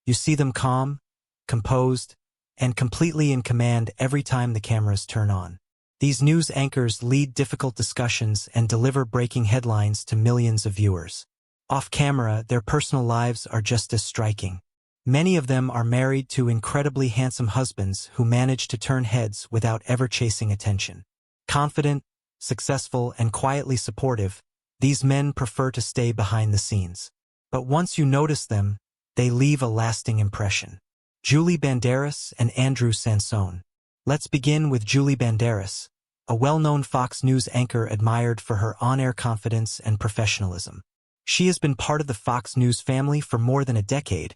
You see them calm, composed, and completely in command every time the cameras turn on. These news anchors lead difficult discussions and deliver breaking headlines to millions of viewers. Off camera, their personal lives are just as striking. Many of them are married to incredibly handsome husbands who manage to turn heads without ever chasing attention. Confident, successful, and quietly supportive, these men prefer to stay behind the scenes. But once you notice them, they leave a lasting impression. Julie Banderas and Andrew Sansone. Let's begin with Julie Banderas, a well-known Fox News anchor admired for her on-air confidence and professionalism. She has been part of the Fox News family for more than a decade,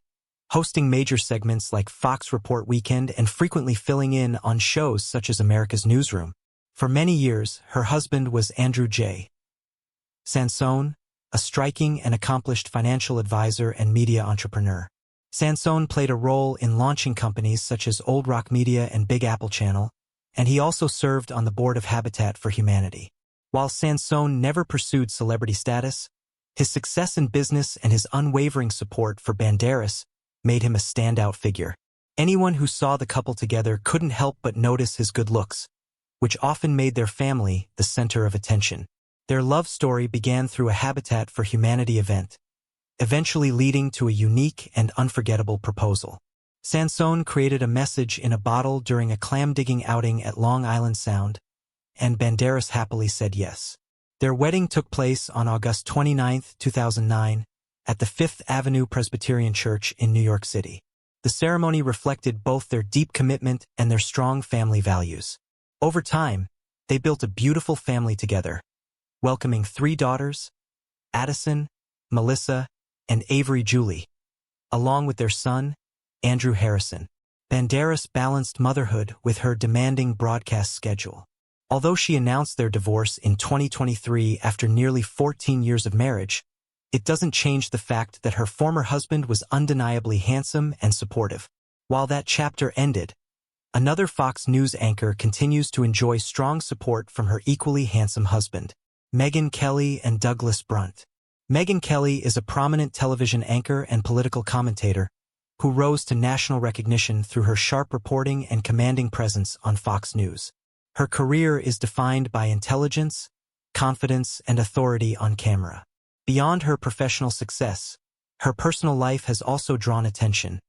hosting major segments like Fox Report Weekend and frequently filling in on shows such as America's Newsroom. For many years, her husband was Andrew J. Sansone, a striking and accomplished financial advisor and media entrepreneur. Sansone played a role in launching companies such as Old Rock Media and Big Apple Channel, and he also served on the board of Habitat for Humanity. While Sansone never pursued celebrity status, his success in business and his unwavering support for Banderas made him a standout figure. Anyone who saw the couple together couldn't help but notice his good looks, which often made their family the center of attention. Their love story began through a Habitat for Humanity event, eventually leading to a unique and unforgettable proposal. Sansone created a message in a bottle during a clam-digging outing at Long Island Sound, and Banderas happily said yes. Their wedding took place on August 29, 2009, at the Fifth Avenue Presbyterian Church in New York City. The ceremony reflected both their deep commitment and their strong family values. Over time, they built a beautiful family together, welcoming 3 daughters, Addison, Melissa, and Avery Julie, along with their son, Andrew Harrison. Banderas balanced motherhood with her demanding broadcast schedule. Although she announced their divorce in 2023 after nearly 14 years of marriage, it doesn't change the fact that her former husband was undeniably handsome and supportive. While that chapter ended, another Fox News anchor continues to enjoy strong support from her equally handsome husband, Megyn Kelly and Douglas Brunt. Megyn Kelly is a prominent television anchor and political commentator who rose to national recognition through her sharp reporting and commanding presence on Fox News. Her career is defined by intelligence, confidence, and authority on camera. Beyond her professional success, her personal life has also drawn attention,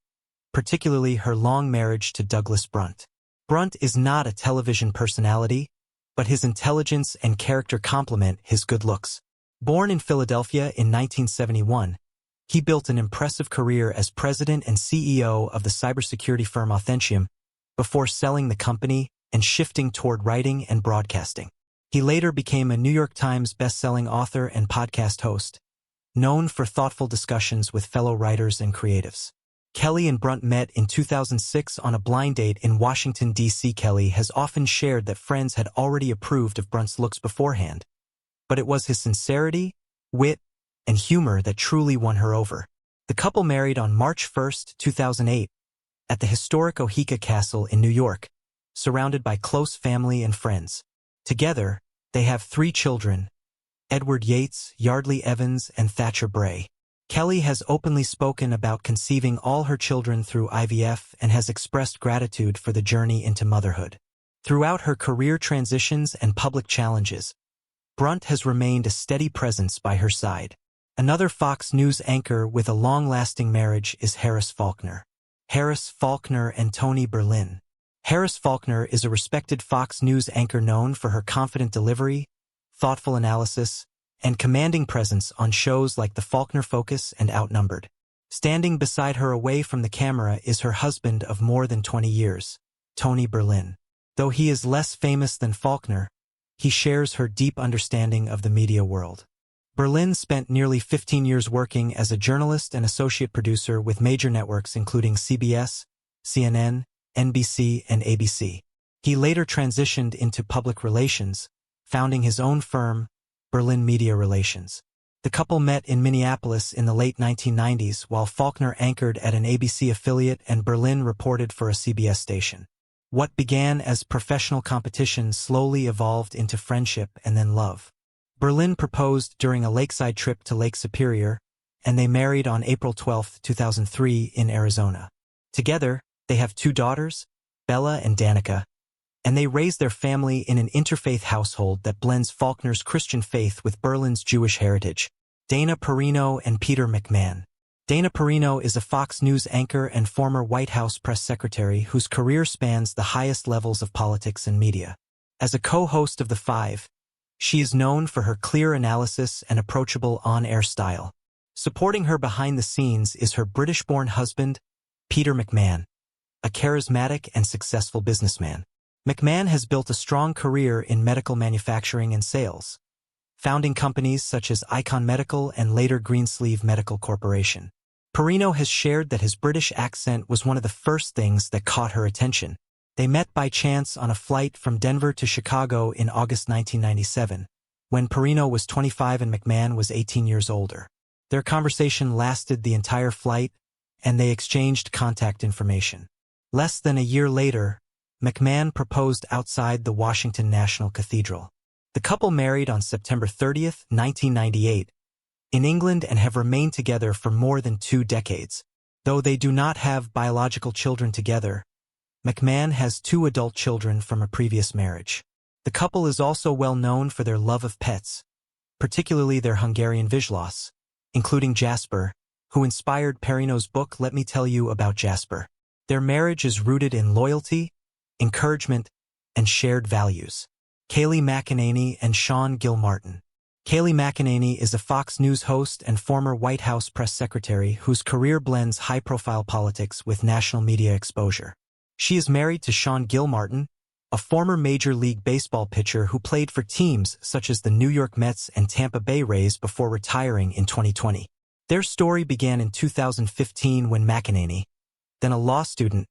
particularly her long marriage to Douglas Brunt. Brunt is not a television personality, but his intelligence and character complement his good looks. Born in Philadelphia in 1971, he built an impressive career as president and CEO of the cybersecurity firm Authentium before selling the company and shifting toward writing and broadcasting. He later became a New York Times best-selling author and podcast host, known for thoughtful discussions with fellow writers and creatives. Kelly and Brunt met in 2006 on a blind date in Washington, D.C. Kelly has often shared that friends had already approved of Brunt's looks beforehand, but it was his sincerity, wit, and humor that truly won her over. The couple married on March 1, 2008, at the historic Oheka Castle in New York, surrounded by close family and friends. Together, they have 3 children, Edward Yates, Yardley Evans, and Thatcher Bray. Kelly has openly spoken about conceiving all her children through IVF and has expressed gratitude for the journey into motherhood. Throughout her career transitions and public challenges, Brunt has remained a steady presence by her side. Another Fox News anchor with a long-lasting marriage is Harris Faulkner. Harris Faulkner and Tony Berlin. Harris Faulkner is a respected Fox News anchor known for her confident delivery, thoughtful analysis, and commanding presence on shows like The Faulkner Focus and Outnumbered. Standing beside her away from the camera is her husband of more than 20 years, Tony Berlin. Though he is less famous than Faulkner, he shares her deep understanding of the media world. Berlin spent nearly 15 years working as a journalist and associate producer with major networks including CBS, CNN, NBC, and ABC. He later transitioned into public relations, founding his own firm, Berlin Media Relations. The couple met in Minneapolis in the late 1990s while Faulkner anchored at an ABC affiliate and Berlin reported for a CBS station. What began as professional competition slowly evolved into friendship and then love. Berlin proposed during a lakeside trip to Lake Superior, and they married on April 12, 2003 in Arizona. Together, they have 2 daughters, Bella and Danica, and they raise their family in an interfaith household that blends Faulkner's Christian faith with Berlin's Jewish heritage. Dana Perino and Peter McMahon. Dana Perino is a Fox News anchor and former White House press secretary whose career spans the highest levels of politics and media. As a co-host of The Five, she is known for her clear analysis and approachable on-air style. Supporting her behind the scenes is her British-born husband, Peter McMahon, a charismatic and successful businessman. McMahon has built a strong career in medical manufacturing and sales, founding companies such as Icon Medical and later Greensleeve Medical Corporation. Perino has shared that his British accent was one of the first things that caught her attention. They met by chance on a flight from Denver to Chicago in August 1997, when Perino was 25 and McMahon was 18 years older. Their conversation lasted the entire flight, and they exchanged contact information. Less than a year later, McMahon proposed outside the Washington National Cathedral. The couple married on September 30, 1998, in England and have remained together for more than 2 decades. Though they do not have biological children together, McMahon has 2 adult children from a previous marriage. The couple is also well known for their love of pets, particularly their Hungarian Vizslas, including Jasper, who inspired Perino's book Let Me Tell You About Jasper. Their marriage is rooted in loyalty, encouragement, and shared values. Kayleigh McEnany and Sean Gilmartin. Kayleigh McEnany is a Fox News host and former White House press secretary whose career blends high-profile politics with national media exposure. She is married to Sean Gilmartin, a former Major League Baseball pitcher who played for teams such as the New York Mets and Tampa Bay Rays before retiring in 2020. Their story began in 2015 when McEnany, then a law student,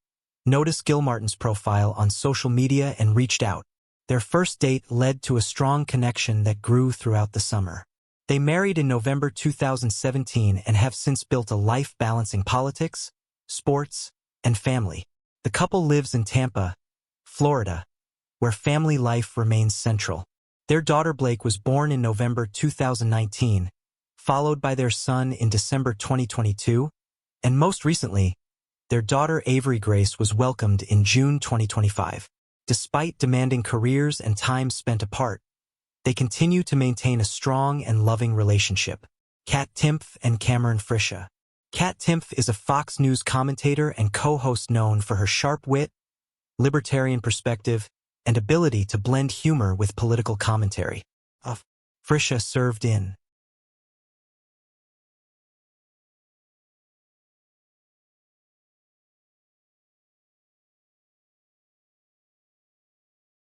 noticed Gilmartin's profile on social media and reached out. Their first date led to a strong connection that grew throughout the summer. They married in November 2017 and have since built a life balancing politics, sports, and family. The couple lives in Tampa, Florida, where family life remains central. Their daughter Blake was born in November 2019, followed by their son in December 2022, and most recently, their daughter Avery Grace was welcomed in June 2025. Despite demanding careers and time spent apart, they continue to maintain a strong and loving relationship. Kat Timpf and Cameron Frisha. Kat Timpf is a Fox News commentator and co-host known for her sharp wit, libertarian perspective, and ability to blend humor with political commentary. Frisha served in